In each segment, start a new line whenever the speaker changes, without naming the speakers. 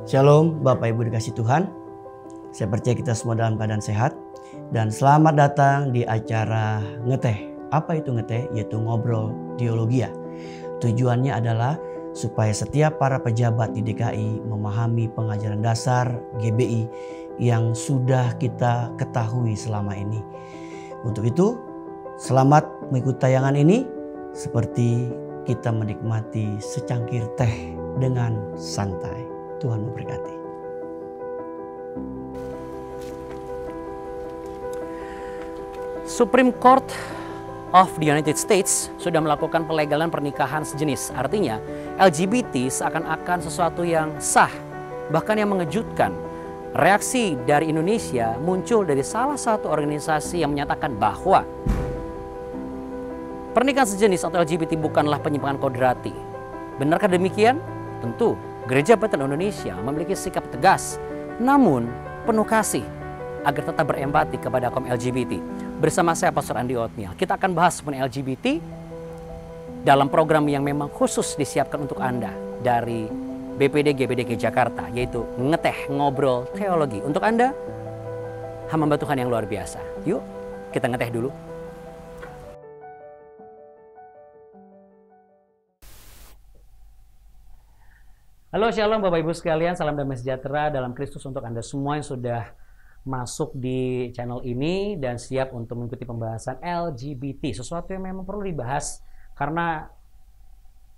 Shalom Bapak Ibu dikasih Tuhan. Saya percaya kita semua dalam keadaan sehat. Dan selamat datang di acara Ngeteh. Apa itu Ngeteh? Yaitu ngobrol teologia. Tujuannya adalah supaya setiap para pejabat di DKI memahami pengajaran dasar GBI yang sudah kita ketahui selama ini. Untuk itu, selamat mengikuti tayangan ini seperti kita menikmati secangkir teh dengan santai. Tuhan memberkati.
Supreme Court of the United States sudah melakukan pelegalan pernikahan sejenis. Artinya, LGBT seakan-akan sesuatu yang sah, bahkan yang mengejutkan. Reaksi dari Indonesia muncul dari salah satu organisasi yang menyatakan bahwa pernikahan sejenis atau LGBT bukanlah penyimpangan kodrati. Benarkah demikian? Tentu. Gereja Bethel Indonesia memiliki sikap tegas, namun penuh kasih agar tetap berempati kepada kaum LGBT. Bersama saya Pastor Andi Otniel, kita akan bahas mengenai LGBT dalam program yang memang khusus disiapkan untuk Anda dari BPD GBDK Jakarta, yaitu Ngeteh Ngobrol Teologi. Untuk Anda, hamba Tuhan yang luar biasa. Yuk, kita ngeteh dulu. Halo Shalom Bapak Ibu sekalian, salam damai sejahtera dalam Kristus untuk Anda semua yang sudah masuk di channel ini dan siap untuk mengikuti pembahasan LGBT. Sesuatu yang memang perlu dibahas karena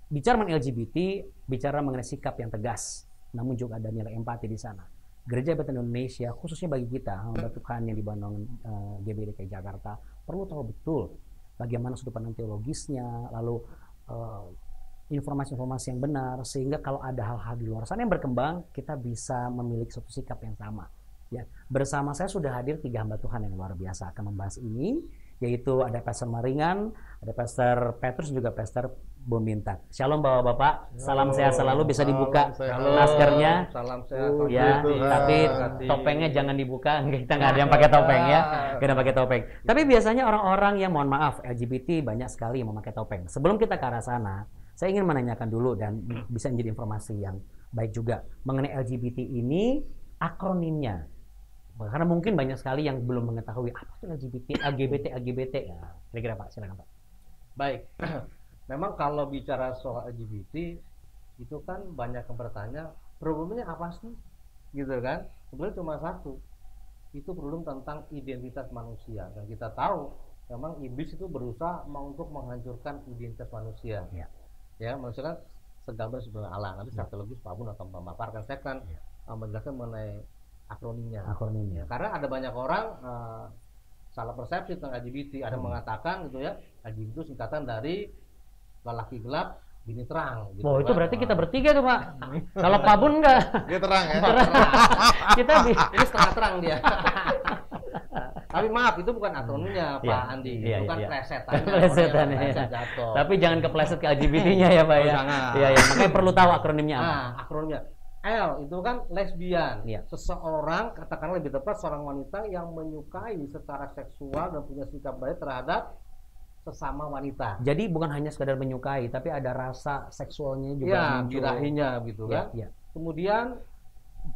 bicara mengenai LGBT, bicara mengenai sikap yang tegas, namun juga ada nilai empati di sana. Gereja Bethel Indonesia, khususnya bagi kita, hamba Tuhan yang dibangun GBDK Jakarta, perlu tahu betul bagaimana sudut pandang teologisnya, lalu informasi-informasi yang benar, sehingga kalau ada hal-hal di luar sana yang berkembang, kita bisa memiliki suatu sikap yang sama. Ya, bersama saya sudah hadir 3 hamba Tuhan yang luar biasa akan membahas ini, yaitu ada Pastor Maringan, ada Pastor Petrus, juga Pastor Bumintak. Shalom Bapak-bapak, salam sehat selalu, bisa dibuka maskernya.
Salam sehat.
Ya, tapi topengnya jangan dibuka, kita nggak ada yang pakai topeng ya, nggak ada pakai topeng. Tapi biasanya orang-orang yang mohon maaf LGBT banyak sekali yang memakai topeng. Sebelum kita ke arah sana, saya ingin menanyakan dulu dan bisa menjadi informasi yang baik juga mengenai LGBT ini, akronimnya. Karena mungkin banyak sekali yang belum mengetahui apa itu LGBT, LGBT. Ya, kira-kira Pak, silakan Pak.
Baik, memang kalau bicara soal LGBT itu kan banyak yang bertanya problemnya apa sih, gitu kan? Sebenarnya cuma satu, itu problem tentang identitas manusia. Dan kita tahu memang iblis itu berusaha untuk menghancurkan identitas manusia. Ya, manusia kan segambar sebenarnya Allah. Nanti secara teologis Pak Bun akan memaparkan, saya kan menjelaskan mengenai akronimnya. Karena ada banyak orang salah persepsi tentang LGBT. Ada yang mengatakan gitu ya, LGBT itu singkatan dari lelaki gelap, bini terang. Gitu,
itu berarti kita bertiga tuh Pak. Kalau Pak Bun enggak?
Dia terang ya.
Kita
ini setengah terang dia. Tapi maaf, itu bukan akronimnya Pak Andi, itu kan plesetannya.
Tapi jangan kepleset ke LGBT-nya ya Pak ya. Iya, makanya perlu tahu akronimnya apa.
Akronimnya L itu kan lesbian. Seseorang, katakanlah lebih tepat seorang wanita yang menyukai secara seksual dan punya sikap baik terhadap sesama wanita.
Jadi bukan hanya sekedar menyukai, tapi ada rasa seksualnya juga muncul.
Birahinya gitu kan. Kemudian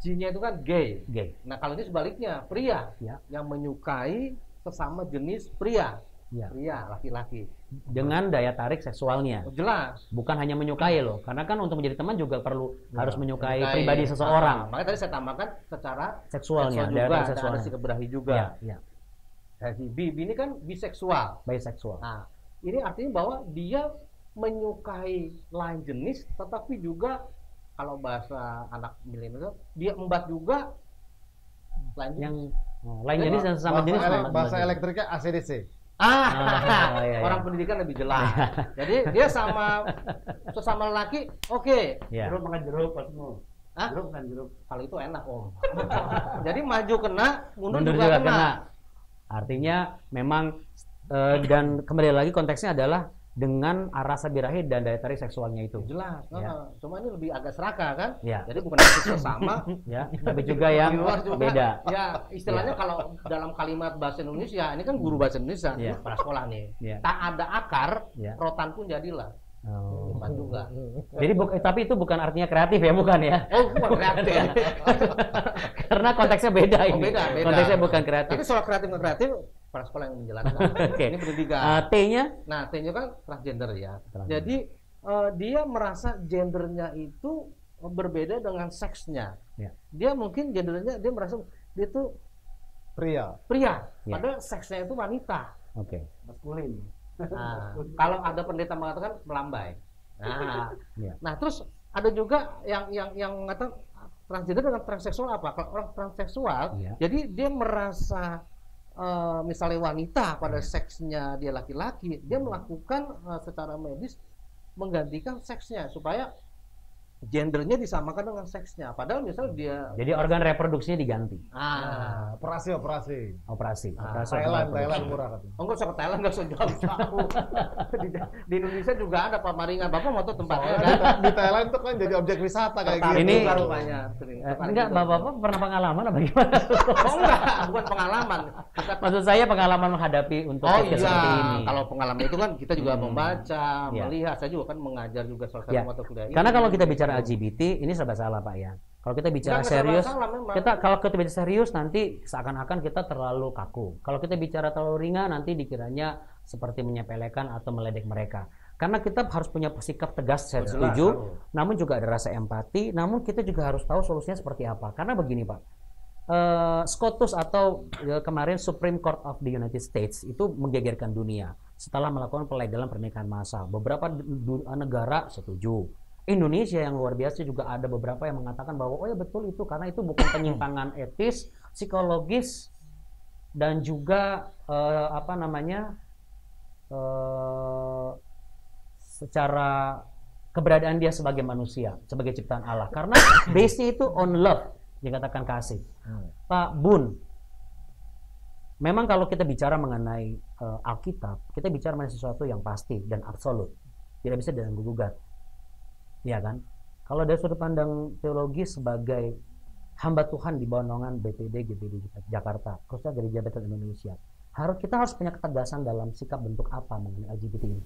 G-nya itu kan gay. Nah kalau ini sebaliknya, pria yang menyukai sesama jenis pria. Pria, laki-laki.
Dengan daya tarik seksualnya.
Jelas.
Bukan hanya menyukai loh, karena kan untuk menjadi teman juga perlu harus menyukai pribadi seseorang.
Makanya tadi saya tambahkan secara
seksualnya
juga, ada sikap birahi juga. Si B ini kan biseksual.
Bisexual.
Ini artinya bahwa dia menyukai lain jenis, tetapi juga kalau bahasa anak milenial dia embat juga lain
jenis dan sesama jenis.
Bahasa elektriknya ACDC.
Orang pendidikan lebih jelas. Jadi dia sama sesama lelaki, oke.
Jeruk makan jeruk pasmu. Jeruk makan jeruk.
Kalau itu enak Om. Jadi maju kena, mundur juga kena.
Artinya memang dan kembali lagi konteksnya adalah dengan rasa birahi dan daya tarik seksualnya itu.
Jelas. Cuma ini lebih agak serakah kan?
Jadi
bukan sama,
tapi juga yang beda.
Ya, istilahnya kalau dalam kalimat bahasa Indonesia, ini kan guru bahasa Indonesia, kepala sekolah nih. Tak ada akar, rotan pun jadilah. bukan juga.
Jadi tapi itu bukan artinya kreatif ya, bukan ya?
Oh, bukan kreatif.
Karena konteksnya beda
Oh,
ini.
beda.
Konteksnya bukan kreatif.
Tapi soal kreatif nggak kreatif, kepala sekolah yang menjelaskan.
Oke.
Ini pendidikan.
T-nya?
Nah, T-nya kan transgender ya.
Transgender.
Jadi dia merasa gendernya itu berbeda dengan seksnya.
Ya.
Dia mungkin gendernya dia merasa dia tuh
Pria.
pria,
Ya.
padahal seksnya itu wanita.
Oke.
Maskulin.
Nah, kalau ada pendeta mengatakan melambai. Nah,
Ya.
nah terus ada juga yang mengatakan transgender dengan transseksual apa? Kalau orang transseksual,
Iya.
jadi dia merasa misalnya wanita pada seksnya dia laki-laki, dia melakukan secara medis menggantikan seksnya supaya gendernya disamakan dengan seksnya. Padahal misalnya dia
Jadi organ reproduksinya diganti.
ah
Operasi.
Operasi.
Ah,
Operasi
Thailand
organ reproduksi.
murah katanya.
oh, nggak usah ke Thailand, nggak usah jauh-jauh. di Indonesia juga ada Pak Maringan. Bapak mau tuh tempatnya kan?
Di Thailand tuh kan jadi objek wisata kayak
Tertarik
gitu.
Ini-
juga rupanya.
Enggak, Bapak pernah pengalaman apa gimana?
Oh enggak, bukan pengalaman. Bukan.
Maksud saya pengalaman menghadapi untuk
Oh
podcast
iya,
seperti ini.
kalau pengalaman itu kan kita juga membaca,
Iya.
melihat. Saya juga kan mengajar juga salah satu
Ya.
mata kuliah ini.
Karena kalau kita bicara LGBT, ini serba salah Pak ya. Kalau kita bicara
Nggak
serius,
salah memang.
kalau kita bicara serius nanti seakan-akan kita terlalu kaku. Kalau kita bicara terlalu ringan nanti dikiranya seperti menyepelekan atau meledek mereka. Karena kita harus punya sikap tegas, saya
Jelas,
setuju.
harus.
Namun juga ada rasa empati. Namun kita juga harus tahu solusinya seperti apa. Karena begini Pak, SCOTUS atau kemarin Supreme Court of the United States itu menggegerkan dunia setelah melakukan pelegalan pernikahan massal. Beberapa negara setuju. Indonesia yang luar biasa juga ada beberapa yang mengatakan bahwa oh ya betul itu karena itu bukan penyimpangan etis, psikologis dan juga secara keberadaan dia sebagai manusia, sebagai ciptaan Allah. Karena base-nya itu on love, dikatakan kasih. Pak Bun, memang kalau kita bicara mengenai Alkitab, kita bicara mengenai sesuatu yang pasti dan absolut, tidak bisa diganggu-gugat. Ya kan? Kalau dari sudut pandang teologi sebagai hamba Tuhan di bawah naungan BPD GBD Jakarta, khususnya Gereja Bethel Indonesia, kita harus punya ketegasan dalam sikap bentuk apa mengenai LGBT ini.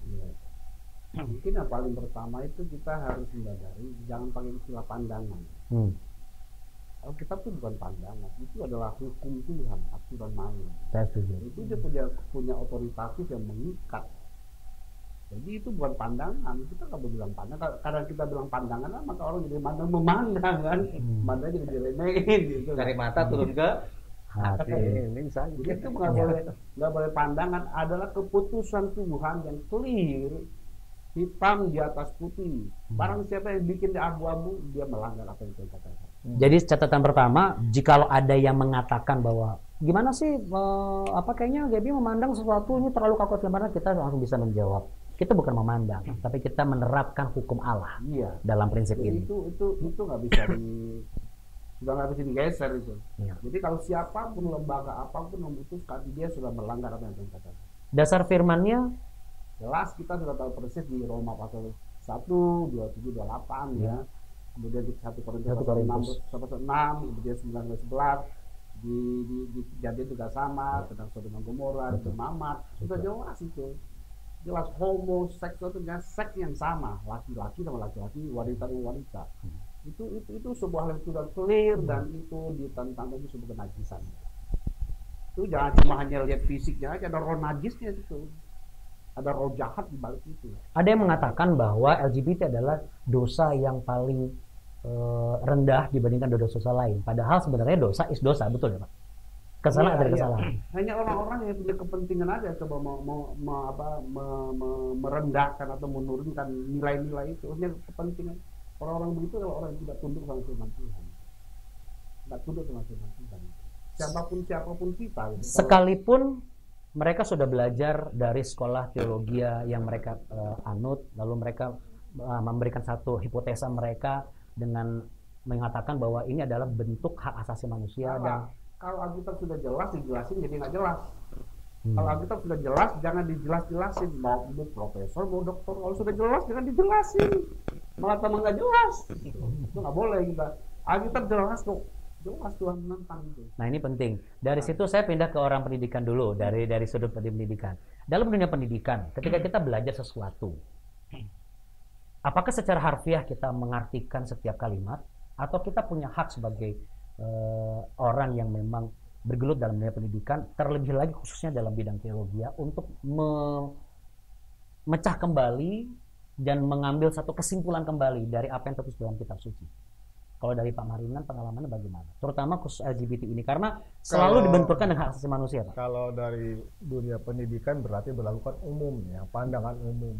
Mungkin yang paling pertama itu kita harus menyadari jangan pakai istilah pandangan. Alkitab itu bukan pandangan, itu adalah hukum Tuhan, aturan main.
Saya setuju.
Itu dia punya otoritatif yang mengikat. Jadi itu bukan pandangan, kita nggak boleh bilang pandangan. Kadang kita bilang pandangan, maka orang jadi memandang kan, mandang jadi diremehin gitu.
dari mata turun ke
Hati.
ini saja.
Jadi itu nggak boleh pandangan, adalah keputusan Tuhan yang clear, hitam di atas putih. Barang siapa yang bikin di abu-abu, dia melanggar apa yang Tuhan katakan.
Jadi catatan pertama, jikalau ada yang mengatakan bahwa gimana sih, kayaknya Gaby memandang sesuatu ini terlalu kaku gimana, kita langsung bisa menjawab. Kita bukan memandang, tapi kita menerapkan hukum Allah
Iya.
dalam prinsip
Jadi
ini.
itu nggak bisa sudah nggak bisa digeser itu.
Iya.
Jadi kalau siapapun lembaga apapun memutuskan, dia sudah melanggar apa yang Tuhan katakan.
Dasar firmannya,
Jelas kita sudah tahu persis di Roma pasal 1, 27, 28 ya. Kemudian di 1 Korintus
1
pasal
Korintus.
6, kemudian 9, 11 di Kejadian juga sama tentang Sodom dan Gomora, di Mamat, sudah jelas itu. Jelas homoseksual itu dengan seks yang sama, laki-laki sama laki-laki, wanita sama wanita. Itu sebuah hal yang sudah clear dan itu ditentang itu sebagai najisan. Itu jangan cuma hanya lihat fisiknya aja, ada roh najisnya itu. Ada roh jahat di balik itu.
ada yang mengatakan bahwa LGBT adalah dosa yang paling rendah dibandingkan dosa-dosa lain. Padahal sebenarnya dosa is dosa, betul ya Pak? Kesalahan
Iya,
dari
iya.
kesalahan.
Hanya orang-orang yang punya kepentingan aja coba merendahkan atau menurunkan nilai-nilai itu. Hanya kepentingan. Orang-orang begitu adalah orang yang tidak tunduk sama firman Tuhan. Tidak tunduk sama firman Tuhan. Siapapun kita. Gitu.
Sekalipun mereka sudah belajar dari sekolah teologi yang mereka anut, lalu mereka memberikan satu hipotesa mereka dengan mengatakan bahwa ini adalah bentuk hak asasi manusia dan
Kalau Alkitab sudah jelas dijelasin jadi nggak jelas. Kalau Alkitab sudah jelas jangan dijelas-jelasin. Mau profesor mau dokter, kalau sudah jelas jangan dijelasin. Malah tambah nggak jelas. Itu nggak boleh kita. Alkitab jelas kok. Jelas Tuhan menentang itu.
nah ini penting. Dari situ saya pindah ke orang pendidikan dulu, dari sudut pendidikan. Dalam dunia pendidikan, ketika kita belajar sesuatu, apakah secara harfiah kita mengartikan setiap kalimat atau kita punya hak sebagai orang yang memang bergelut dalam dunia pendidikan, terlebih lagi khususnya dalam bidang teologi untuk memecah kembali dan mengambil satu kesimpulan kembali dari apa yang tertulis dalam kitab suci. Kalau dari Pak Marinan pengalamannya bagaimana? Terutama khusus LGBT ini karena selalu dibenturkan dengan hak asasi manusia, Pak.
Kalau dari dunia pendidikan berarti berlakukan umum ya, pandangan umum.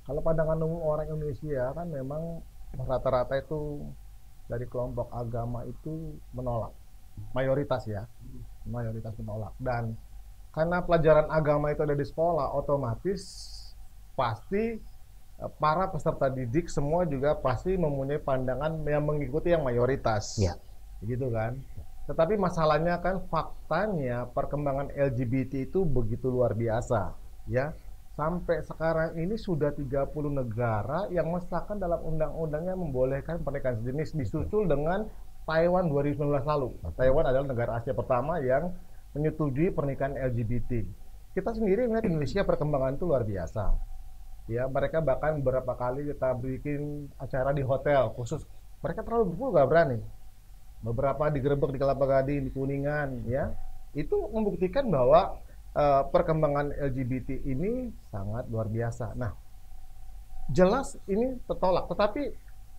Kalau pandangan umum orang Indonesia kan memang rata-rata itu dari kelompok agama itu menolak. Mayoritas ya. Mayoritas menolak. Dan karena pelajaran agama itu ada di sekolah, otomatis pasti para peserta didik semua juga pasti mempunyai pandangan yang mengikuti yang mayoritas,
ya.
Gitu kan. Tetapi masalahnya kan faktanya perkembangan LGBT itu begitu luar biasa, ya. Sampai sekarang ini sudah 30 negara yang mengesahkan dalam undang-undangnya membolehkan pernikahan sejenis, disusul dengan Taiwan 2019 lalu. Taiwan adalah negara Asia pertama yang menyetujui pernikahan LGBT. Kita sendiri melihat Indonesia perkembangan itu luar biasa. Ya, mereka bahkan beberapa kali kita bikin acara di hotel khusus. Mereka terlalu berpuluh gak berani. Beberapa digerebek di Kelapa Gading, di Kuningan, ya. Itu membuktikan bahwa perkembangan LGBT ini sangat luar biasa. Nah, jelas ini tertolak. Tetapi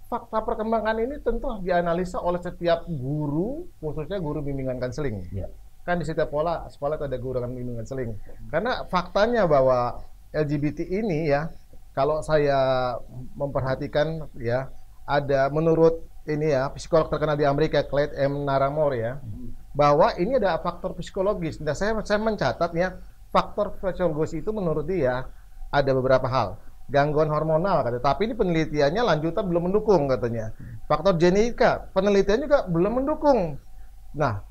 fakta perkembangan ini tentu harus dianalisa oleh setiap guru, khususnya guru bimbingan konseling.
Ya.
Kan di setiap sekolah itu ada guru bimbingan konseling. Karena faktanya bahwa LGBT ini ya, kalau saya memperhatikan ya, ada menurut ini ya, psikolog terkenal di Amerika, Clyde M. Naramore ya, bahwa ini ada faktor psikologis. Nah, saya mencatat ya, faktor psikologis itu menurut dia ada beberapa hal. Gangguan hormonal katanya, tapi ini penelitiannya lanjutan belum mendukung katanya. Faktor genetika, penelitian juga belum mendukung. Nah,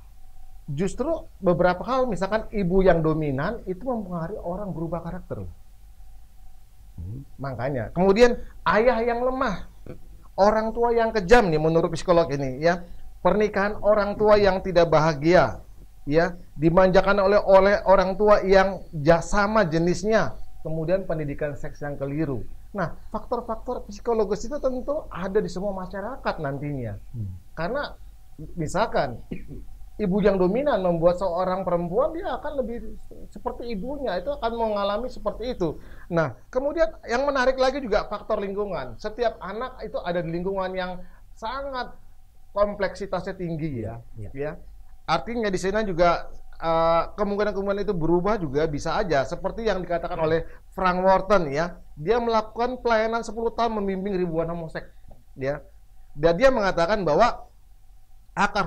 justru beberapa hal, misalkan ibu yang dominan itu mempengaruhi orang berubah karakter. Makanya, kemudian ayah yang lemah, orang tua yang kejam nih menurut psikolog ini ya, pernikahan orang tua yang tidak bahagia, ya, dimanjakan oleh orang tua yang sama jenisnya, kemudian pendidikan seks yang keliru. Nah, faktor-faktor psikologis itu tentu ada di semua masyarakat nantinya, karena misalkan ibu yang dominan membuat seorang perempuan dia akan lebih seperti ibunya, itu akan mengalami seperti itu. Nah, kemudian yang menarik lagi juga faktor lingkungan. Setiap anak itu ada di lingkungan yang sangat kompleksitasnya tinggi ya. Ya. Artinya di sana juga kemungkinan-kemungkinan itu berubah juga bisa aja. Seperti yang dikatakan oleh Frank Wharton ya, dia melakukan pelayanan 10 tahun membimbing ribuan homoseks ya. Dan dia mengatakan bahwa akar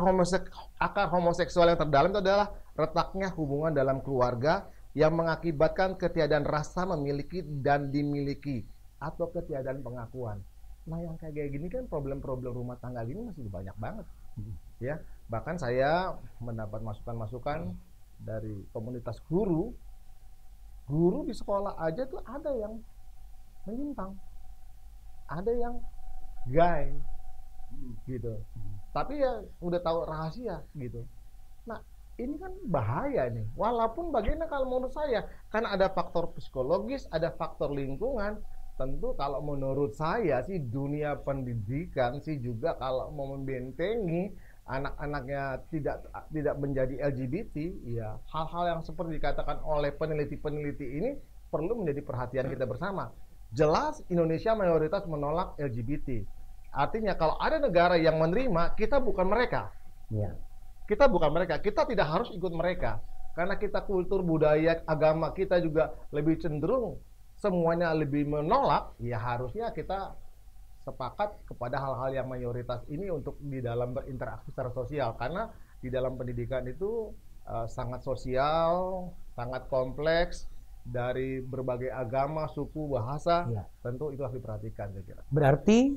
homoseksual yang terdalam itu adalah retaknya hubungan dalam keluarga yang mengakibatkan ketiadaan rasa memiliki dan dimiliki atau ketiadaan pengakuan. Nah, yang kayak gini kan problem-problem rumah tangga gini masih banyak banget. Ya, bahkan saya mendapat masukan-masukan dari komunitas guru di sekolah aja tuh ada yang menyimpang, ada yang gay gitu. Tapi ya udah tahu rahasia gitu. Nah, ini kan bahaya nih. Walaupun bagaimana kalau menurut saya, kan ada faktor psikologis, ada faktor lingkungan. Tentu kalau menurut saya sih dunia pendidikan sih juga kalau mau membentengi anak-anaknya tidak menjadi LGBT, ya hal-hal yang seperti dikatakan oleh peneliti-peneliti ini perlu menjadi perhatian kita bersama. Jelas Indonesia mayoritas menolak LGBT. Artinya kalau ada negara yang menerima, kita bukan mereka.
Ya.
Kita bukan mereka. Kita tidak harus ikut mereka. Karena kita kultur, budaya, agama kita juga lebih cenderung semuanya lebih menolak. Ya harusnya kita sepakat kepada hal-hal yang mayoritas ini untuk di dalam berinteraksi secara sosial. Karena di dalam pendidikan itu sangat sosial, sangat kompleks, dari berbagai agama, suku, bahasa. Ya. Tentu itu harus diperhatikan, saya kira.
Berarti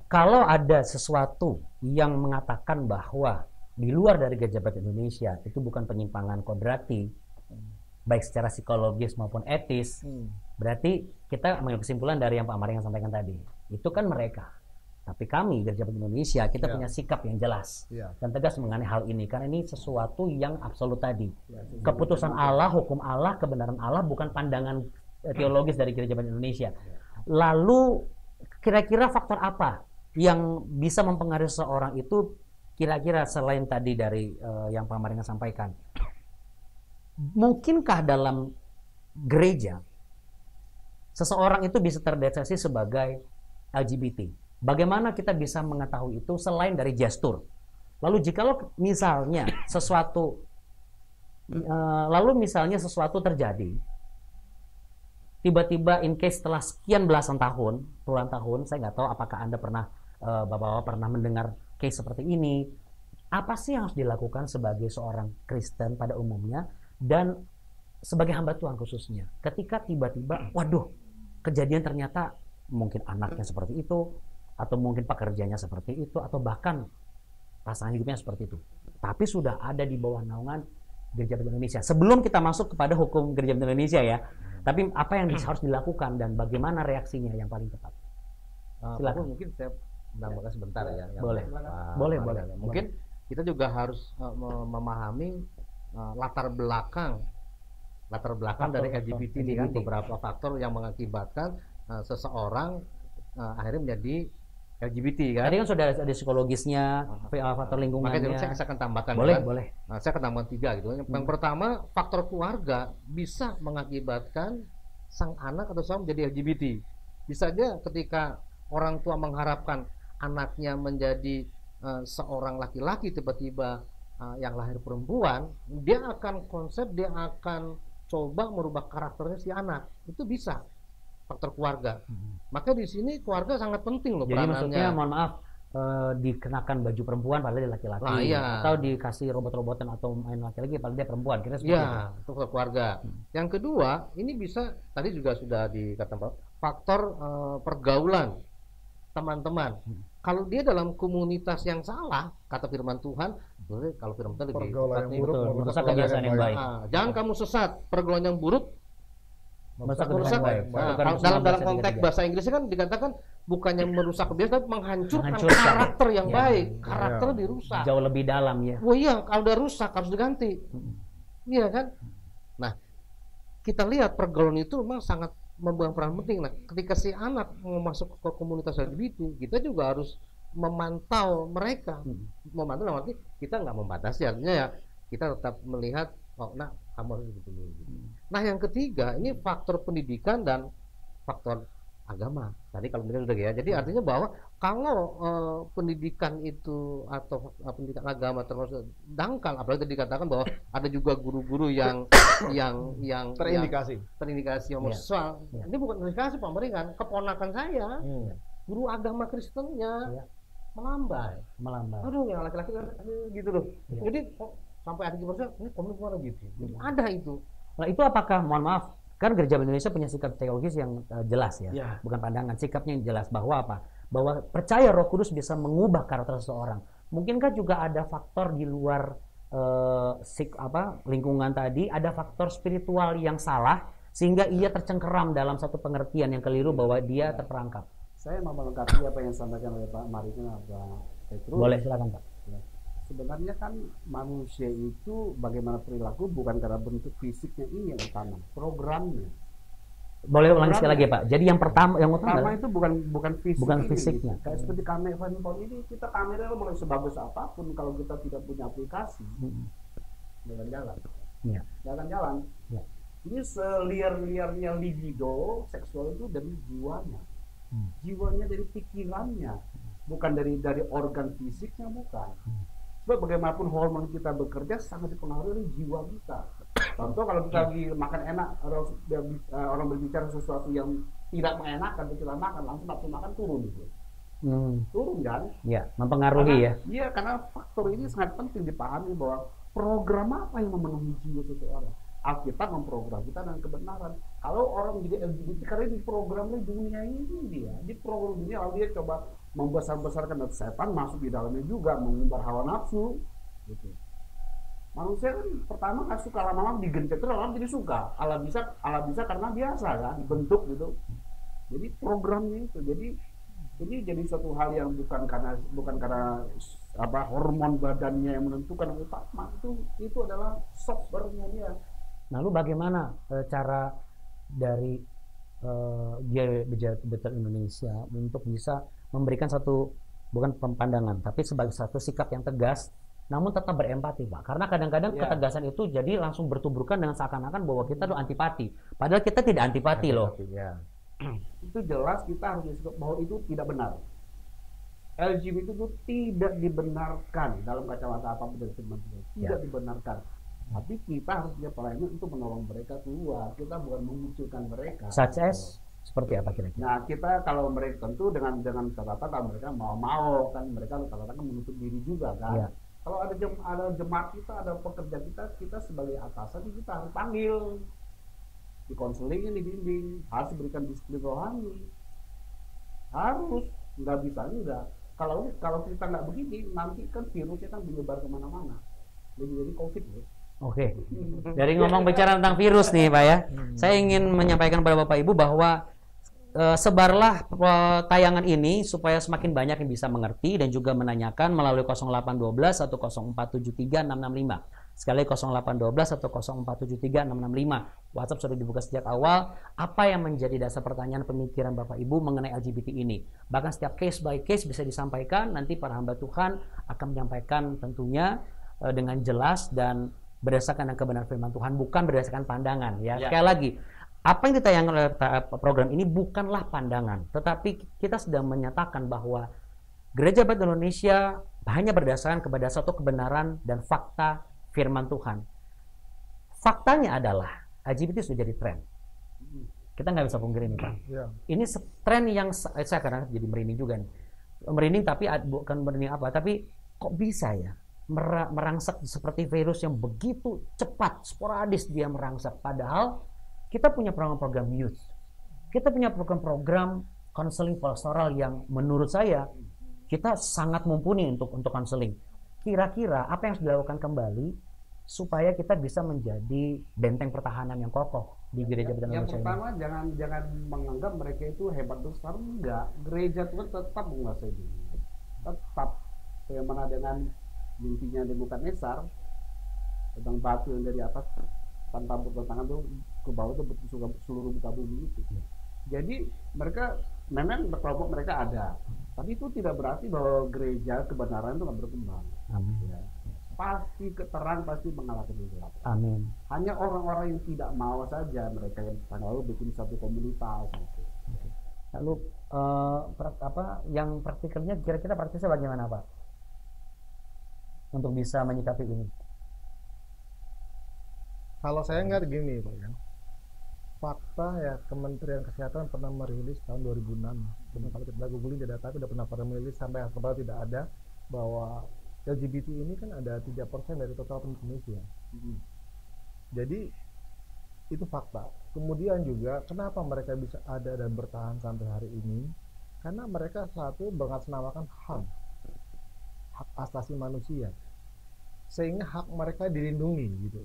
kalau ada sesuatu yang mengatakan bahwa di luar dari Gereja Baptis Indonesia itu bukan penyimpangan kodrati, baik secara psikologis maupun etis, berarti kita mengambil kesimpulan dari yang Pak Maringan sampaikan tadi. Itu kan mereka. Tapi kami, Gereja Baptis Indonesia, kita punya sikap yang jelas dan tegas mengenai hal ini. Karena ini sesuatu yang absolut tadi. Keputusan Allah, hukum Allah, kebenaran Allah bukan pandangan teologis dari Gereja Baptis Indonesia. Lalu kira-kira faktor apa yang bisa mempengaruhi seseorang itu, kira-kira selain tadi dari yang Pak Maringa sampaikan? Mungkinkah dalam gereja seseorang itu bisa terdeteksi sebagai LGBT? Bagaimana kita bisa mengetahui itu selain dari gestur? Lalu jikalau misalnya sesuatu terjadi, tiba-tiba in case setelah sekian belasan tahun, puluhan tahun, saya nggak tahu apakah Anda pernah, Bapak-bapak pernah mendengar case seperti ini. Apa sih yang harus dilakukan sebagai seorang Kristen pada umumnya dan sebagai hamba Tuhan khususnya, ketika tiba-tiba, waduh, kejadian ternyata mungkin anaknya seperti itu, atau mungkin pekerjaannya seperti itu, atau bahkan pasangan hidupnya seperti itu, tapi sudah ada di bawah naungan Gereja Baptis Indonesia. Sebelum kita masuk kepada hukum Gereja Baptis Indonesia ya, tapi apa yang harus dilakukan dan bagaimana reaksinya yang paling tepat? Silakan.
Mungkin saya menambahkan sebentar ya.
Boleh. Boleh.
Mungkin kita juga harus memahami latar belakang dari LGBT ini kan, beberapa faktor yang mengakibatkan seseorang akhirnya menjadi LGBT kan.
Tadi kan sudah ada psikologisnya, faktor lingkungannya.
Makanya saya akan tambahkan.
Boleh.
Saya akan tambahkan 3 gitu. Yang pertama, faktor keluarga bisa mengakibatkan sang anak atau seorang menjadi LGBT. Bisa aja ketika orang tua mengharapkan anaknya menjadi seorang laki-laki, tiba-tiba yang lahir perempuan, dia akan coba merubah karakternya si anak. Itu bisa faktor keluarga. Maka di sini keluarga sangat penting loh peranannya.
Jadi maksudnya, mohon maaf, dikenakan baju perempuan padahal dia laki-laki, atau dikasih robot-robotan atau main laki-laki padahal dia perempuan, kira seperti itu.
Itu faktor keluarga. Yang kedua, ini bisa tadi juga sudah dikatakan faktor pergaulan teman-teman. Kalau dia dalam komunitas yang salah, kata firman Tuhan, kalau firman Tuhan lebih
pergaulan yang buruk
merusak kebiasaan yang baik.
Jangan kamu sesat, pergaulan yang buruk
merusak
dalam konteks bahasa Inggrisnya kan dikatakan bukannya merusak kebiasaan, tapi menghancurkan karakter yang baik. Karakter dirusak.
Jauh lebih dalam ya.
Oh iya, kalau udah rusak harus diganti. Iya kan? Nah, kita lihat pergaulan itu memang sangat memegang peran penting. Nah, ketika si anak mau masuk ke komunitas LGBT, kita juga harus memantau mereka. Memantau dalam arti kita nggak membatasi, artinya ya kita tetap melihat, oh, nah kamu harus begini. Nah, yang ketiga ini faktor pendidikan dan faktor agama. Tadi kalau benar udah ya. Jadi artinya bahwa kalau pendidikan itu atau pendidikan agama termasuk dangkal, apalagi tadi dikatakan bahwa ada juga guru-guru yang terindikasi homoseksual. Ini bukan terindikasi Pak Maringan, keponakan saya, guru agama Kristennya melambai. Aduh, yang laki-laki gitu loh. Jadi sampai akhirnya ini komunikasi gitu. Jadi ada itu.
Nah, itu apakah, mohon maaf, kan Gereja Indonesia punya sikap teologis yang jelas ya, bukan pandangan, sikapnya yang jelas bahwa apa? Bahwa percaya Roh Kudus bisa mengubah karakter seseorang. Mungkinkah juga ada faktor di luar lingkungan tadi, ada faktor spiritual yang salah sehingga ia tercengkeram dalam satu pengertian yang keliru bahwa dia terperangkap?
Saya mau melengkapi apa yang disampaikan oleh Pak Maringa, Pak Petrus.
Boleh, silakan Pak.
Sebenarnya kan manusia itu bagaimana perilaku bukan karena bentuk fisiknya ini yang utama, programnya.
Boleh ulangi sekali lagi Pak. Jadi yang utama
itu bukan fisik,
bukan fisiknya.
Gitu. Kayak seperti kamera handphone ini, kita kamera mulai sebagus apapun kalau kita tidak punya aplikasi, jangan jalan. Jangan jalan. Ini seliar-liarnya libido seksual itu dari jiwanya, jiwanya dari pikirannya, bukan dari organ fisiknya, bukan. Sebab bagaimanapun hormon kita bekerja sangat dipengaruhi oleh jiwa kita. Contoh kalau kita lagi makan enak, orang berbicara sesuatu yang tidak mengenakan ketika makan, langsung nafsu makan turun gitu. Turun kan?
Ya, mempengaruhi ya.
Iya, karena faktor ini sangat penting dipahami bahwa program apa yang memenuhi jiwa seseorang. Alkitab memprogram kita dengan kebenaran. Kalau orang menjadi LGBT karena di programnya dunia ini dia, di program dunia lalu dia coba membesar-besarkan dan setan masuk di dalamnya juga, mengumbar hawa nafsu gitu. Manusia kan pertama nggak suka, lama-lama digencet terus lama jadi suka. Allah bisa karena biasa kan dibentuk gitu. Jadi programnya itu, jadi ini jadi suatu hal yang bukan karena hormon badannya yang menentukan utama, itu adalah software-nya dia.
Lalu bagaimana cara dari LGBT Indonesia untuk bisa memberikan satu, bukan pandangan, tapi sebagai satu sikap yang tegas, namun tetap berempati, Pak. Karena kadang-kadang ketegasan itu jadi langsung bertuburkan dengan seakan-akan bahwa kita tuh antipati. Padahal kita tidak antipati loh.
Ya.
Itu jelas kita harus disebut bahwa itu tidak benar. LGBT itu tidak dibenarkan dalam kacamata apapun dari firman Tuhan. Tidak dibenarkan. Tapi kita harus punya pelayanan untuk menolong mereka keluar. Kita bukan memunculkan mereka.
Such as seperti apa kira-kira?
Nah, kita kalau mereka tentu dengan catatan kalau mereka mau kan mereka rata-rata kan menutup diri juga kan.
Iya.
Kalau ada jemaat kita, ada pekerja kita sebagai atasan kita harus panggil, dikonseling, dibimbing, harus berikan disiplin rohani, harus, nggak bisa enggak. Kalau kita nggak begini, nanti kan virusnya kan menyebar kemana-mana, jadi COVID loh.
Oke, dari ngomong bicara tentang virus nih Pak ya, saya ingin menyampaikan kepada Bapak Ibu bahwa sebarlah tayangan ini supaya semakin banyak yang bisa mengerti dan juga menanyakan melalui 0812 10473665. Sekali 0812 10473665. WhatsApp sudah dibuka sejak awal. Apa yang menjadi dasar pertanyaan pemikiran Bapak Ibu mengenai LGBT ini? Bahkan setiap case by case bisa disampaikan. Nanti para hamba Tuhan akan menyampaikan tentunya dengan jelas dan berdasarkan kebenaran firman Tuhan, bukan berdasarkan pandangan ya. Sekali lagi, apa yang ditayangkan oleh program ini bukanlah pandangan, tetapi kita sedang menyatakan bahwa Gereja Baptis Indonesia hanya berdasarkan kepada satu kebenaran dan fakta firman Tuhan. Faktanya adalah LGBT sudah jadi tren. Kita nggak bisa pungkiri ini Pak. Ini tren yang saya kadang jadi merinding juga nih. Merinding tapi bukan merinding apa, tapi kok bisa ya merangsek seperti virus yang begitu cepat, sporadis dia merangsek. Padahal kita punya program-program youth. Kita punya program-program konseling pastoral yang menurut saya kita sangat mumpuni untuk konseling. Kira-kira apa yang harus dilakukan kembali supaya kita bisa menjadi benteng pertahanan yang kokoh di Gereja Baptis Indonesia?
Yang pertama jangan menganggap mereka itu hebat besar, enggak. Gereja Tuhan tetap menguasai dunia. Tetap bagaimana dengan mimpinya Nebukadnezar tentang batu yang dari atas tanpa bertentangan tuh ke bawah tuh seluruh muka bumi itu. Jadi mereka memang kelompok mereka ada, tapi itu tidak berarti bahwa gereja kebenaran itu nggak berkembang.
Amin.
Ya. Pasti keterang pasti mengalahkan gelap.
Amin.
Hanya orang-orang yang tidak mau saja mereka yang lalu bikin satu komunitas. Gitu.
Lalu yang praktikalnya kira-kira praktisnya bagaimana Pak untuk bisa menyikapi ini?
Kalau saya nggak gini Pak ya, fakta ya Kementerian Kesehatan pernah merilis tahun 2006. Kalau kita googling di data udah pernah merilis sampai sekarang tidak ada bahwa LGBT ini kan ada 3% dari total penduduk Indonesia. Jadi itu fakta. Kemudian juga kenapa mereka bisa ada dan bertahan sampai hari ini? Karena mereka satu mengatasnamakan hak asasi manusia, sehingga hak mereka dilindungi gitu.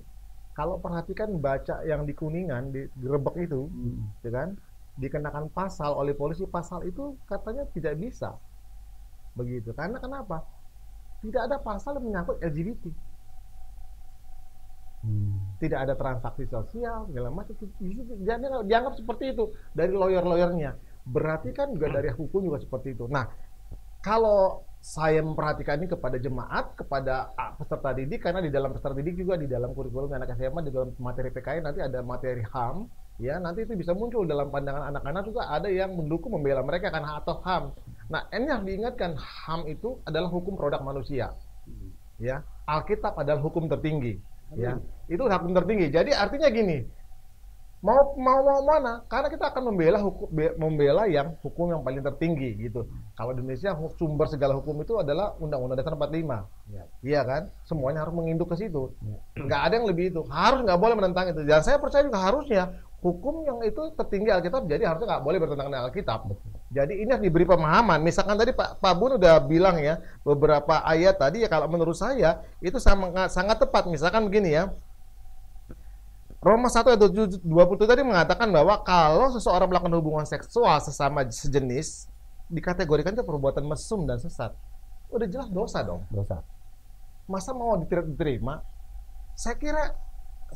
Kalau perhatikan baca yang di Kuningan, di Gerebek itu, ya kan, dikenakan pasal oleh polisi, pasal itu katanya tidak bisa. Begitu. Karena kenapa? Tidak ada pasal yang menyangkut LGBT. Tidak ada transaksi sosial, segala macam. Dianggap seperti itu dari lawyer-lawyernya. Berarti kan juga dari hukum juga seperti itu. Nah, kalau saya memperhatikan ini kepada jemaat, kepada peserta didik, karena di dalam peserta didik juga di dalam kurikulum anak SMA, di dalam materi PKN nanti ada materi HAM, ya nanti itu bisa muncul dalam pandangan anak-anak juga ada yang mendukung membela mereka kan atau HAM. Nah ini yang diingatkan, HAM itu adalah hukum produk manusia, ya Alkitab adalah hukum tertinggi, ya itu hukum tertinggi. Jadi artinya gini, mau mana? Karena kita akan membela yang hukum yang paling tertinggi gitu. Kalau di Indonesia sumber segala hukum itu adalah Undang-Undang Dasar 45. Iya kan? Semuanya harus menginduk ke situ. Nggak ada yang lebih itu. Harus nggak boleh menentang itu. Dan saya percaya juga harusnya hukum yang itu tertinggi Alkitab, jadi harusnya nggak boleh bertentangan dengan Alkitab. Jadi ini harus diberi pemahaman. Misalkan tadi Pak Bun udah bilang ya beberapa ayat tadi ya, kalau menurut saya itu sangat tepat. Misalkan begini ya. Roma 1 ayat 20 tadi mengatakan bahwa kalau seseorang melakukan hubungan seksual sesama sejenis dikategorikan itu perbuatan mesum dan sesat. Udah jelas dosa dong.
Dosa.
Masa mau diterima? Saya kira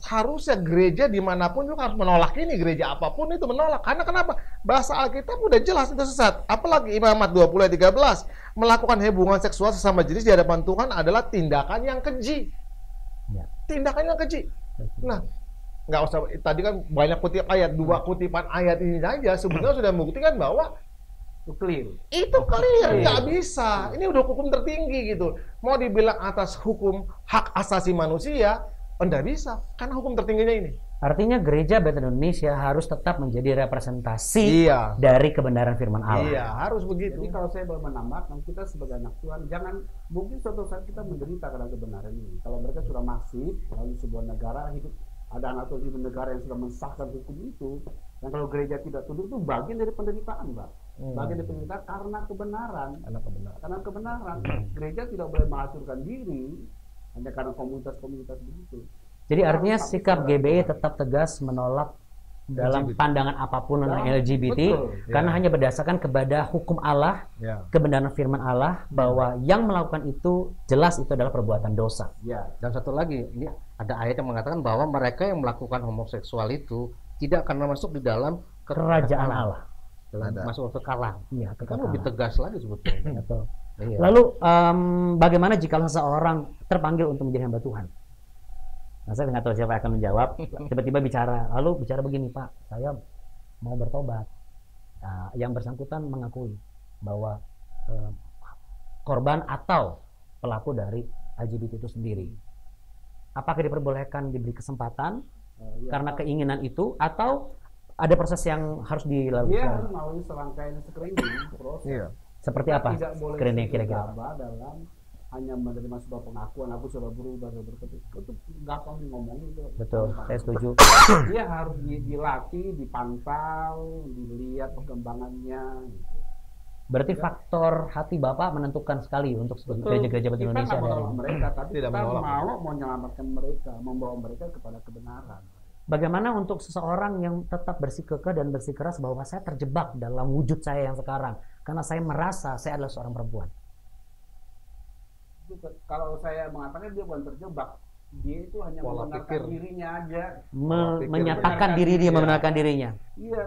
harusnya gereja dimanapun juga harus menolak ini, gereja apapun itu menolak. Karena kenapa? Bahasa Alkitab udah jelas itu sesat. Apalagi Imamat 20 ayat 13, melakukan hubungan seksual sesama jenis di hadapan Tuhan adalah tindakan yang keji.
Ya.
Tindakan yang keji. Nah, nggak usah, tadi kan banyak kutip ayat, 2 kutipan ayat ini aja sebenarnya sudah membuktikan bahwa
Itu clear.
itu clear, nggak bisa. Ini udah hukum tertinggi gitu. Mau dibilang atas hukum hak asasi manusia, nggak bisa, karena hukum tertingginya ini.
Artinya gereja Bethel Indonesia harus tetap menjadi representasi
Iya.
dari kebenaran firman Allah.
Iya, harus begitu.
Jadi kalau saya boleh menambahkan, kita sebagai anak Tuhan, jangan mungkin suatu saat kita menderita karena kebenaran ini. Kalau mereka sudah masif, lalu sebuah negara hidup, ada anak Tuhan hidup negara yang sudah mensahkan hukum itu, dan kalau gereja tidak tunduk itu bagian dari penderitaan, Pak. Bagian dari penderitaan karena kebenaran. Karena kebenaran. Gereja tidak boleh menghancurkan diri hanya karena komunitas-komunitas begitu.
Jadi artinya sikap GBI tetap tegas menolak dalam pandangan apapun tentang LGBT,
Betul.
karena hanya berdasarkan kepada hukum Allah,
Ya.
kebenaran firman Allah, bahwa yang melakukan itu jelas itu adalah perbuatan dosa.
Ya,
Dan satu lagi, ini ada ayat yang mengatakan bahwa mereka yang melakukan homoseksual itu tidak akan masuk di dalam
Kerajaan Allah.
masuk ke kalang.
Iya,
Kan
kekekalan.
lebih tegas lagi sebetulnya.
Betul.
Iya.
Lalu bagaimana jika seseorang terpanggil untuk menjadi hamba Tuhan? Nah, saya nggak tahu siapa yang akan menjawab. Tiba-tiba bicara begini, Pak, saya mau bertobat. Nah, yang bersangkutan mengakui bahwa korban atau pelaku dari LGBT itu sendiri. Apakah diperbolehkan diberi kesempatan karena keinginan itu, atau ada proses yang harus
dia
dilakukan?
harus melalui serangkaian screening proses.
Iya.
Seperti apa
Tidak boleh
screening kira-kira?
gegabah dalam hanya menerima sebuah pengakuan aku sudah berubah, sudah berketuk. Itu gampang ngomongin itu.
Betul, saya setuju.
Dia harus dilatih, dipantau, dilihat perkembangannya. Gitu.
Berarti faktor hati Bapak menentukan sekali untuk gereja-gereja Bethel
Kita
Indonesia
nggak
dari
menolak mereka, tapi
Tidak
kita
menolak.
mau menyelamatkan mereka, membawa mereka kepada kebenaran.
bagaimana untuk seseorang yang tetap bersikukuh dan bersikeras bahwa saya terjebak dalam wujud saya yang sekarang karena saya merasa saya adalah seorang perempuan.
Itu kalau saya mengatakan dia bukan terjebak, dia itu hanya
Pola
membenarkan
pikir.
dirinya aja.
Menyatakan diri dia, membenarkan dirinya.
Iya,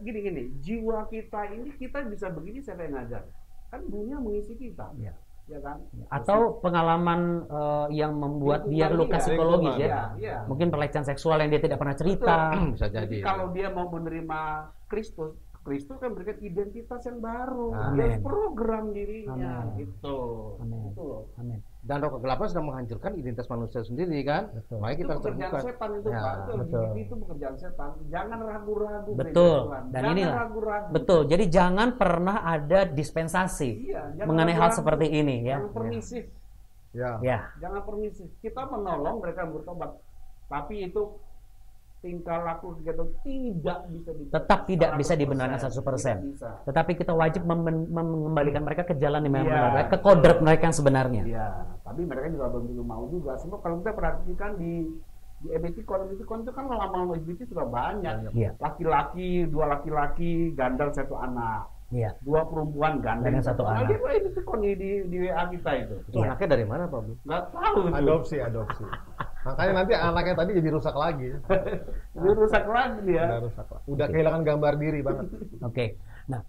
gini, jiwa kita ini kita bisa begini, siapa yang ngajar? Kan dunia mengisi kita,
Iya.
ya kan?
Atau pengalaman yang membuat dia luka psikologis ya.
Iya.
Mungkin pelecehan seksual yang dia tidak pernah cerita.
Bisa jadi.
Jadi kalau dia mau menerima Kristus kan memberikan identitas yang baru.
Amin.
Dia harus program dirinya,
Amin.
gitu.
Amin.
Itu loh.
Amin.
Dan roh kegelapan sedang menghancurkan identitas manusia sendiri kan.
Betul.
Makanya
Itu
kita harus
pekerjaan
terbuka.
setan itu,
Ya,
Pak. Itu
betul.
LGBT itu pekerjaan setan. Jangan ragu-ragu.
Betul.
gereja Tuhan.
Dan
Jangan
inilah.
ragu-ragu.
Betul. Jadi jangan pernah ada dispensasi
Iya, jangan
mengenai hal
ragu-ragu.
seperti ini ya.
Jangan permisif.
Ya.
Ya.
Jangan permisif. Kita menolong mereka bertobat. Tapi itu tingkah laku kita tidak bisa
Tetap tidak bisa
100%.
dibenarkan 100%.
Tidak bisa.
Tetapi kita wajib mengembalikan mereka ke jalan yang memang
Iya.
benar, ke kodrat mereka yang sebenarnya.
Iya, tapi mereka juga belum tentu mau juga. Sebab kalau kita perhatikan di LGBT-Con itu kan lama-lama LGBT sudah banyak.
Iya.
Laki-laki, 2 laki-laki, gandal 1 anak.
Iya.
2 perempuan gandeng
Gandeng 1 anak.
Dia LGBT-Con di WA kita itu.
Itu anaknya dari mana Pak Bu?
Nggak tahu tuh.
Adopsi. Makanya nanti anaknya tadi jadi rusak lagi.
Dia rusak lagi dia.
Udah rusak. Udah kehilangan gambar diri banget.
Oke. Nah,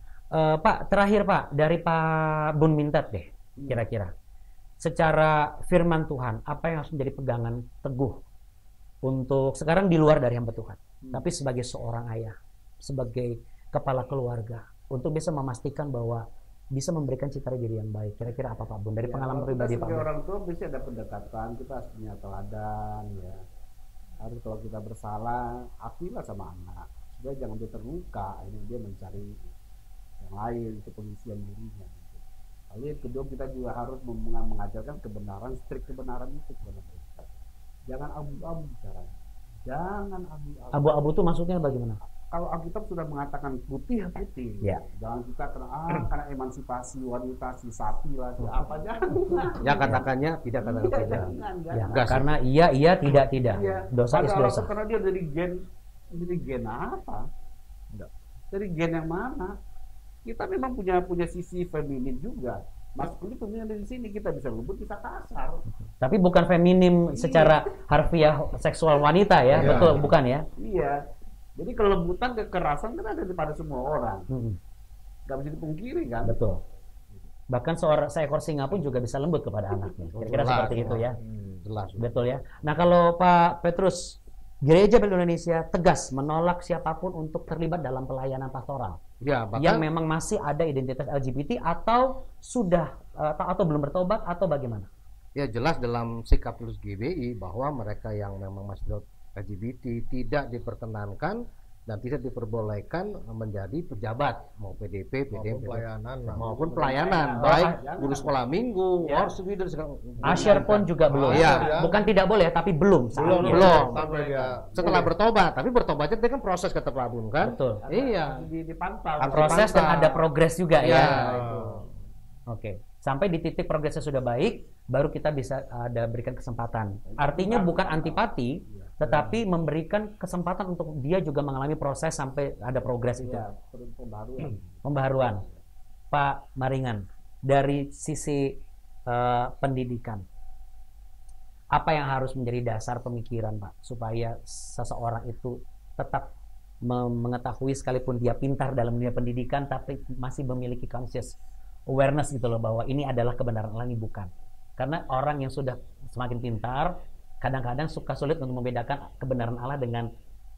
Pak, terakhir Pak, dari Pak Bun Mintet deh, kira-kira. Secara firman Tuhan, apa yang harus menjadi pegangan teguh untuk sekarang di luar dari hamba Tuhan, tapi sebagai seorang ayah, sebagai kepala keluarga, untuk bisa memastikan bahwa bisa memberikan citra diri yang baik. Kira-kira apa Pak Bun? Dari
Ya,
pengalaman
kalau
pribadi
kita
Pak
sebagai
Bun.
orang tua bisa ada pendekatan, kita harus punya teladan ya. Harus kalau kita bersalah, akuilah sama anak. Supaya jangan dia terluka, ini dia mencari yang lain, kepolisian dirinya. Gitu. Lalu yang kedua kita juga harus mengajarkan kebenaran, strik kebenaran itu kepada mereka. Jangan abu-abu caranya. Jangan abu-abu.
Abu-abu itu maksudnya bagaimana?
Kalau Alkitab sudah mengatakan putih,
Ya.
jangan kita karena emansipasi wanita, si sapi lah, si apa, jangan.
Ya katakannya tidak katakan tidak.
Jangan.
Ya,
Gas.
karena iya, tidak.
Iya.
Dosa is
Pada
dosa.
alasan karena dia dari gen apa? Dari gen yang mana? Kita memang punya sisi feminin juga. Maskulin tentunya dari sini kita bisa lembut, bisa kasar.
Tapi bukan feminim secara harfiah seksual wanita ya,
Iya.
betul bukan ya?
Iya. Jadi kelembutan, kekerasan kan ada pada semua orang.
Mm-mm.
Gak bisa dipungkiri kan?
Betul. Bahkan seekor singa pun juga bisa lembut kepada anaknya. Kira-kira
Jelas,
seperti itu ya.
Jelas.
Betul ya. Nah kalau Pak Petrus, Gereja Baptis Indonesia tegas menolak siapapun untuk terlibat dalam pelayanan pastoral
Ya, bahkan
yang memang masih ada identitas LGBT atau sudah atau belum bertobat atau bagaimana?
ya jelas dalam sikap tulus GBI bahwa mereka yang memang masih LGBT tidak diperkenankan dan tidak diperbolehkan menjadi pejabat mau PDP, PDM, maupun pelayanan, baik guru sekolah minggu,
Ya.
orsi leader segala.
Asyir pun juga belum.
Iya.
Bukan tidak boleh, tapi belum. saatnya.
Belum.
Sampai dia
Setelah bertobat, tapi bertobatnya itu kan proses kata Pak Bun kan?
Betul.
Iya.
Dipantau.
Harus
Proses dan
dipantau.
ada progres juga
Iya.
ya.
itu.
Oke. Sampai di titik progresnya sudah baik, baru kita bisa ada berikan kesempatan. Artinya bukan antipati, tetapi memberikan kesempatan untuk dia juga mengalami proses sampai ada progres itu.
Ya, pembaruan.
Pembaharuan. Pak Maringan, dari sisi pendidikan, apa yang harus menjadi dasar pemikiran Pak supaya seseorang itu tetap mengetahui sekalipun dia pintar dalam dunia pendidikan tapi masih memiliki conscious awareness gitu loh bahwa ini adalah kebenaran Allah, ini bukan. Karena orang yang sudah semakin pintar kadang-kadang suka sulit untuk membedakan kebenaran Allah dengan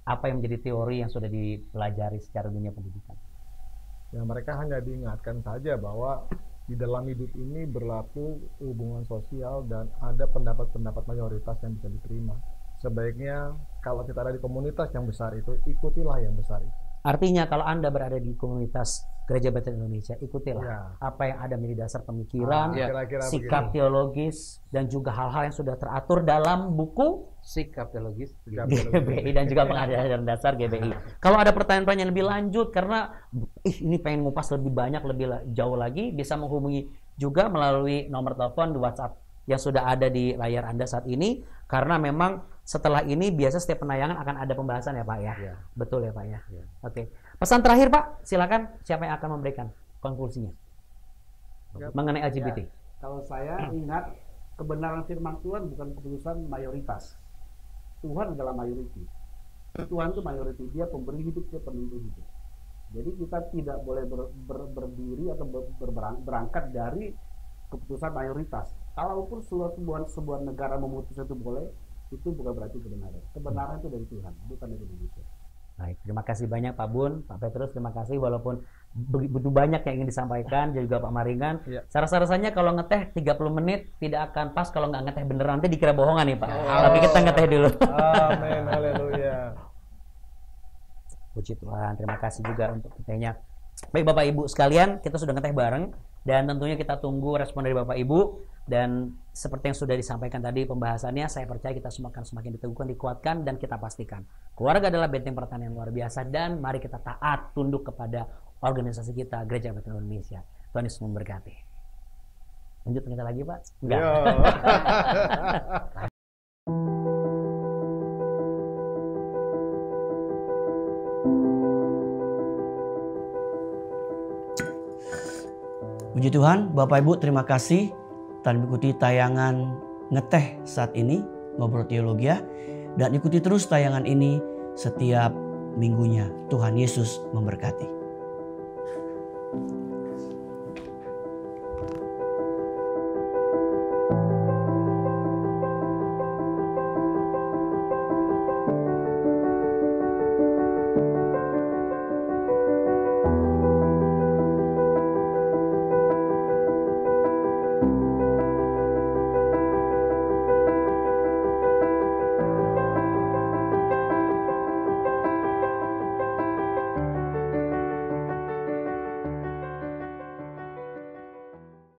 apa yang menjadi teori yang sudah dipelajari secara dunia pendidikan.
Ya, mereka hanya diingatkan saja bahwa di dalam hidup ini berlaku hubungan sosial dan ada pendapat-pendapat mayoritas yang bisa diterima. Sebaiknya kalau kita ada di komunitas yang besar itu, ikutilah yang besar itu.
Artinya kalau Anda berada di komunitas Gereja Baptis Indonesia, ikutilah
Ya.
apa yang ada menjadi dasar pemikiran,
Kira-kira
sikap teologis, dan juga hal-hal yang sudah teratur dalam buku
Sikap teologis.
GBI dan juga pengajaran dasar GBI. Kalau ada pertanyaan-pertanyaan lebih lanjut karena ini pengen ngupas lebih banyak, jauh lagi, bisa menghubungi juga melalui nomor telepon di WhatsApp yang sudah ada di layar Anda saat ini, karena memang setelah ini biasa setiap penayangan akan ada pembahasan ya Pak ya.
Ya.
Betul ya Pak ya.
Ya.
Oke. Pesan terakhir Pak, silakan siapa yang akan memberikan konklusinya mengenai LGBT.
Kalau saya ingat, kebenaran firman Tuhan bukan keputusan mayoritas. Tuhan adalah mayoriti. Tuhan itu mayoriti, dia pemberi hidup, dia penentu hidup. Jadi kita tidak boleh berdiri atau berangkat dari keputusan mayoritas. Kalaupun sebuah negara memutus itu boleh, itu bukan berarti kebenaran. Kebenaran itu dari Tuhan, bukan dari Indonesia.
Baik, terima kasih banyak Pak Bun, Pak Petrus, terima kasih walaupun begitu banyak yang ingin disampaikan, dan juga Pak Maringan.
Iya.
Rasanya kalau ngeteh 30 menit tidak akan pas kalau nggak ngeteh beneran, nanti dikira bohongan nih Pak. Tapi kita ngeteh dulu.
Amin, haleluya.
Puji Tuhan, terima kasih juga untuk ngetehnya. Baik Bapak Ibu sekalian, kita sudah ngeteh bareng dan tentunya kita tunggu respon dari Bapak Ibu. Dan seperti yang sudah disampaikan tadi pembahasannya, saya percaya kita semua akan semakin diteguhkan, dikuatkan, dan kita pastikan keluarga adalah benteng pertahanan yang luar biasa, dan mari kita taat tunduk kepada organisasi kita, Gereja Baptis Indonesia. Tuhan Yesus memberkati. Lanjut kita lagi Pak? Enggak.
Yo.
Puji Tuhan, Bapak Ibu terima kasih telah mengikuti tayangan ngeteh saat ini, Ngobrol Teologia, dan ikuti terus tayangan ini setiap minggunya. Tuhan Yesus memberkati.